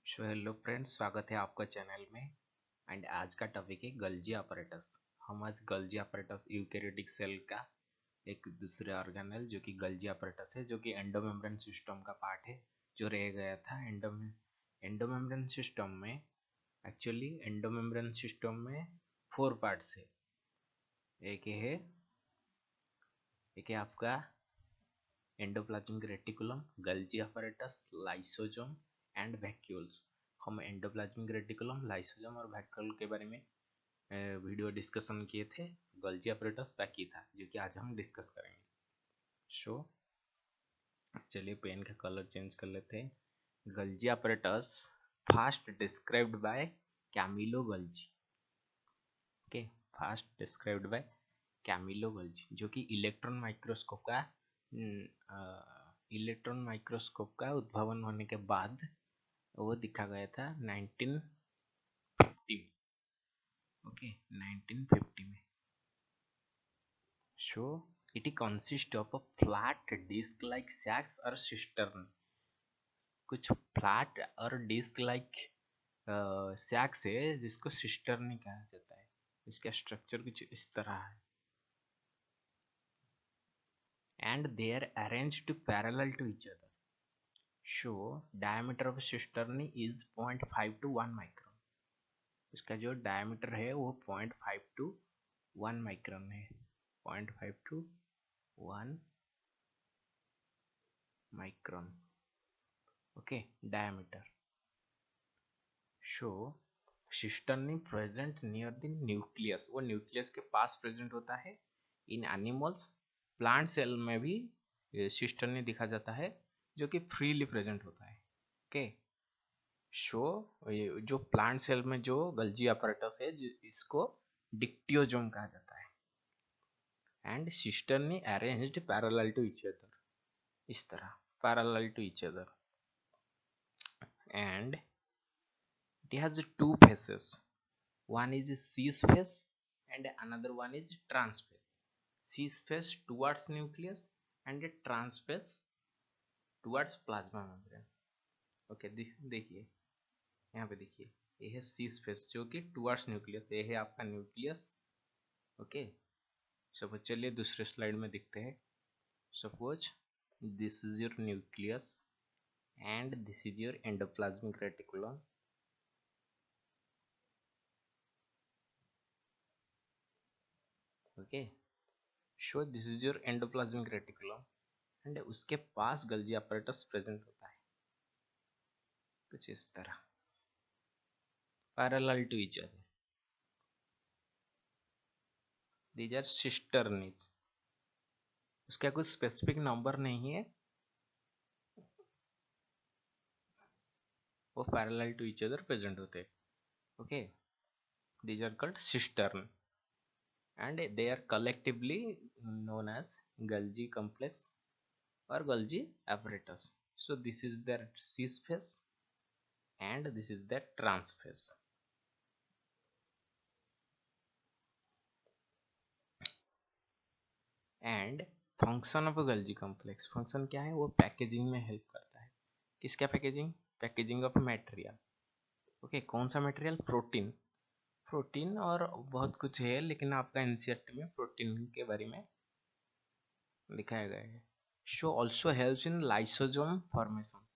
Hello friends, स्वागत है आपका चैनल में। एंड आज का टॉपिक है गल्जी apparatus। हम आज गल्जी apparatus यूकेरियोटिक सेल का एक दूसरे ऑर्गेनेल जो कि गल्जी apparatus है, जो कि एंडोमेम्ब्रेन सिस्टम का पार्ट है, जो रह गया था एंडोमेम्ब्रेन सिस्टम में। एक्चुअली एंडोमेम्ब्रेन सिस्टम में 4 पार्ट्स है। एक है आपका endoplasmic reticulum, गल्जी apparatus, lysosome and vacuoles. हम एंडोप्लाज्मिक रेटिकुलम, लाइसोसोम और वैक्यूल के बारे में वीडियो डिस्कशन किए थे। गल्जी apparatus बाकी था, जो कि आज हम डिस्कस करेंगे। सो चलिए पेन का कलर चेंज कर लेते हैं। Golgi apparatus first described by Camillo Golgi. Okay, first described by Camillo Golgi, जो कि इलेक्ट्रॉन माइक्रोस्कोप का उद्भावन होने के बाद वो दिखा गया था 1950 में। ओके, 1950 में। So it consists of a flat disc-like sacs or cistern। कुछ फ्लैट और डिस्क लाइक सैक्स है जिसको सिस्टर्न कहा जाता है। इसका स्ट्रक्चर कुछ इस तरह है। And they are arranged parallel to each other. So diameter of cistern is 0.5 to 1 micron। इसका जो डायमीटर है वो 0.5 to 1 माइक्रोन है। 0.5 to 1 micron. Okay, diameter. Show cisternae present near the nucleus, वो न्यूक्लियस के पास प्रेजेंट होता है। इन एनिमल्स, प्लांट सेल में भी सिस्टर्नी दिखा जाता है, जो कि फ्रीली प्रेजेंट होता है। ओके, शो जो प्लांट सेल में जो गल्जी apparatus है, इसको डिक्टियोजोम कहा जाता है। And cisternae arranged parallel to each other, इस तरह parallel to each other. And it has two phases. One is cis phase and another one is trans phase. Cis phase towards nucleus and a trans phase towards plasma membrane। Okay, देखिए यहाँ पे देखिए, ये है cis phase जो कि towards nucleus, ये है आपका न्यूक्लियस। ओके, सपोज चलिए दूसरे स्लाइड में देखते हैं। Suppose this is your nucleus and this is your endoplasmic reticulum. Okay, so this is your endoplasmic reticulum and उसके पास गल्जी apparatus प्रेजेंट होता है कुछ इस तरह, parallel to each other. These are cisternae. उसका कुछ स्पेसिफिक नंबर नहीं है, वो parallel to each other present होते हैं। Okay, these are called cistern and they are collectively known as Golgi complex or Golgi apparatus। So this is their cis phase and this is their trans phase। And function of Golgi complex, function क्या है? वो packaging में help करता है। किसका packaging? Packaging of material. Okay, कौन सा material? Protein. Protein और बहुत कुछ है, लेकिन आपका एनसीईआरटी में प्रोटीन के बारे में दिखाया गया है। Show also helps in lysosome formation.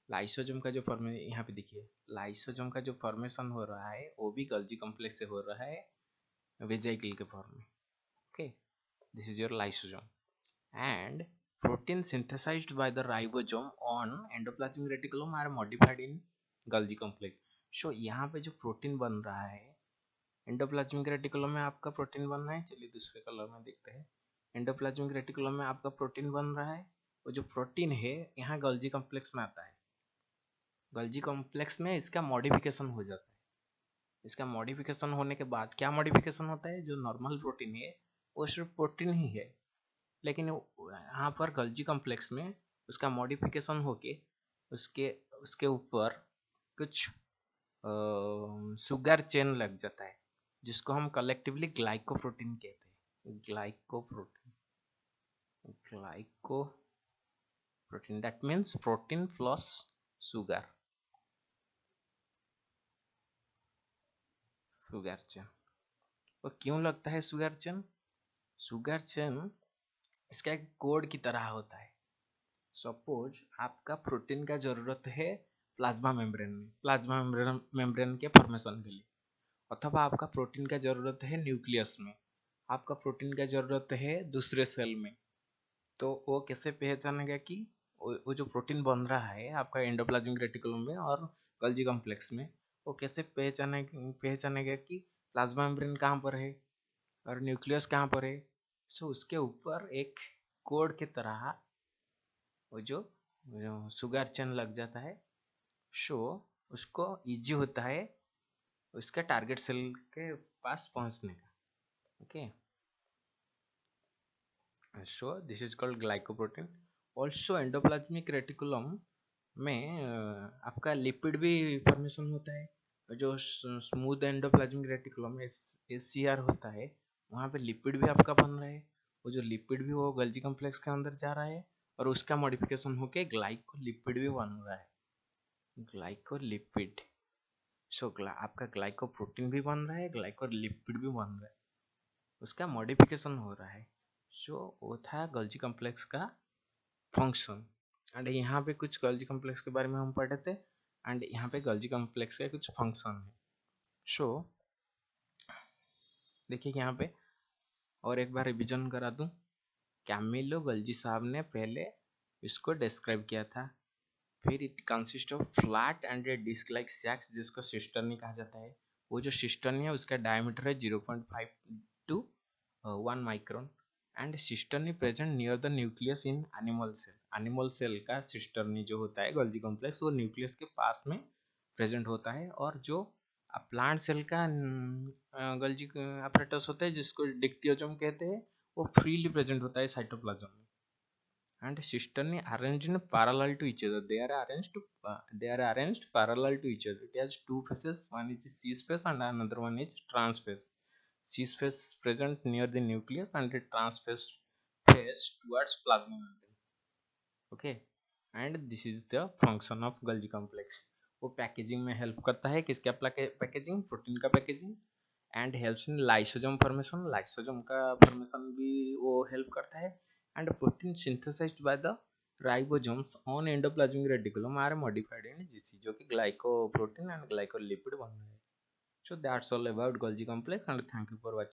Lysosome का जो फॉर्मेशन यहाँ पे देखिए, लाइसोसोम का जो फॉर्मेशन हो रहा है वो भी गल्जी कॉम्प्लेक्स से हो रहा है, वेजिकल के फॉर्म में। Okay, this is your lysosome. And protein synthesized by the ribosome on endoplasmic reticulum are modified in Golgi complex। So यहाँ पे जो प्रोटीन बन रहा है एंडोप्लाज्मिक रेटिकुलम में, आपका प्रोटीन बन रहा है। चलिए दूसरे कलर में देखते हैं। एंडोप्लाज्मिक रेटिकुलम में आपका प्रोटीन बन रहा है, वो जो प्रोटीन है यहाँ गल्जी कॉम्प्लेक्स में आता है। गल्जी कॉम्प्लेक्स में इसका मॉडिफिकेशन हो जाता है। इसका मॉडिफिकेशन होने के बाद क्या मॉडिफिकेशन होता है? जो नॉर्मल प्रोटीन है वो सिर्फ प्रोटीन ही है, लेकिन यहाँ पर गल्जी कॉम्प्लेक्स में उसका मॉडिफिकेशन होके उसके उसके ऊपर कुछ शुगर चेन लग जाता है, जिसको हम कलेक्टिवली ग्लाइकोप्रोटीन कहते हैं। Glycoprotein, glycoprotein, that means protein plus sugar. Sugar chain. वो क्यों लगता है शुगर चेन? शुगर चेन इसका एक कोड की तरह होता है। सपोज आपका प्रोटीन का जरूरत है प्लाज्मा मेम्ब्रेन में, प्लाज्मा मेम्ब्रेन के फॉर्मेशन के लिए, अथवा आपका प्रोटीन का जरूरत है न्यूक्लियस में, आपका प्रोटीन का जरूरत है दूसरे सेल में। तो वो कैसे पहचानेगा कि वो जो प्रोटीन बन रहा है आपका एंडोप्लाज्मिक रेटिकुलम में और गोल्गी कॉम्प्लेक्स में, वो कैसे पहचानेगा कि प्लाज्मा मेम्ब्रेन कहाँ पर है और न्यूक्लियस कहाँ पर है? सो उसके ऊपर एक कोड की तरह वो जो शुगर चेन लग जाता है। सो उसको इजी होता है उसका टारगेट सेल के पास पहुंचने का। Okay, so this is called glycoprotein. Also endoplasmic reticulum में आपका लिपिड भी फॉर्मेशन होता है। जो स्मूथ एंडोप्लाज्मिक रेटिकुलम SCR होता है, वहाँ पे लिपिड भी आपका बन रहा है। वो जो लिपिड भी वो गोल्गी कॉम्प्लेक्स के अंदर जा रहा है और उसका मॉडिफिकेशन होके ग्लाइकोलिपिड भी बन रहा है। ग्लाइकोलिपिड। सो आपका ग्लाइकोप्रोटीन भी बन रहा है, ग्लाइकोलिपिड भी बन रहा है, उसका मॉडिफिकेशन हो रहा है। सो वो था गोल्गी कॉम्प्लेक्स का फंक्शन। एंड यहाँ पे कुछ गोल्गी कॉम्प्लेक्स के बारे में हम पढ़े थे, एंड यहाँ पे गोल्गी कॉम्प्लेक्स का कुछ फंक्शन है। सो देखिए यहाँ पे और एक बार रिविजन करा दूं। कैमिलो गोल्गी साहब ने पहले इसको डिस्क्राइब किया था। फिर it consist of flat and disc like sacs जिसको सिस्टर्नी कहा जाता है। वो जो सिस्टर्नी है उसका डायमीटर है 0.5 to 1 micron and cisternae present near the nucleus in animal cell. Animal cell का सिस्टर्नी जो होता है गोल्गी कॉम्प्लेक्स वो न्यूक्लियस के पास में प्रेजेंट होता है। और जो प्लांट सेल का गोल्गी apparatus होता है जिसको डिक्टियोजम कहते हैं, वो फ्रीली प्रेजेंट होता है साइटोप्लाज्म में। And cisternae arranged in parallel to each other. They are arranged parallel to each other. It has two faces. One is C phase and another one is trans phase. C phase present near the nucleus and the trans phase towards plasma membrane. Okay, and this is the function of Golgi complex. वो packaging में help करता है। किसका packaging? Protein का packaging. And helps in lysosome formation. Lysosome का formation भी वो help करता है। And protein synthesised by the ribosomes on endoplasmic reticulum are modified in GC, जो कि ग्लाइकोप्रोटीन एंड ग्लाइकोलिपिड बन रहे हैं। So that's all about Golgi complex and thank you for watching.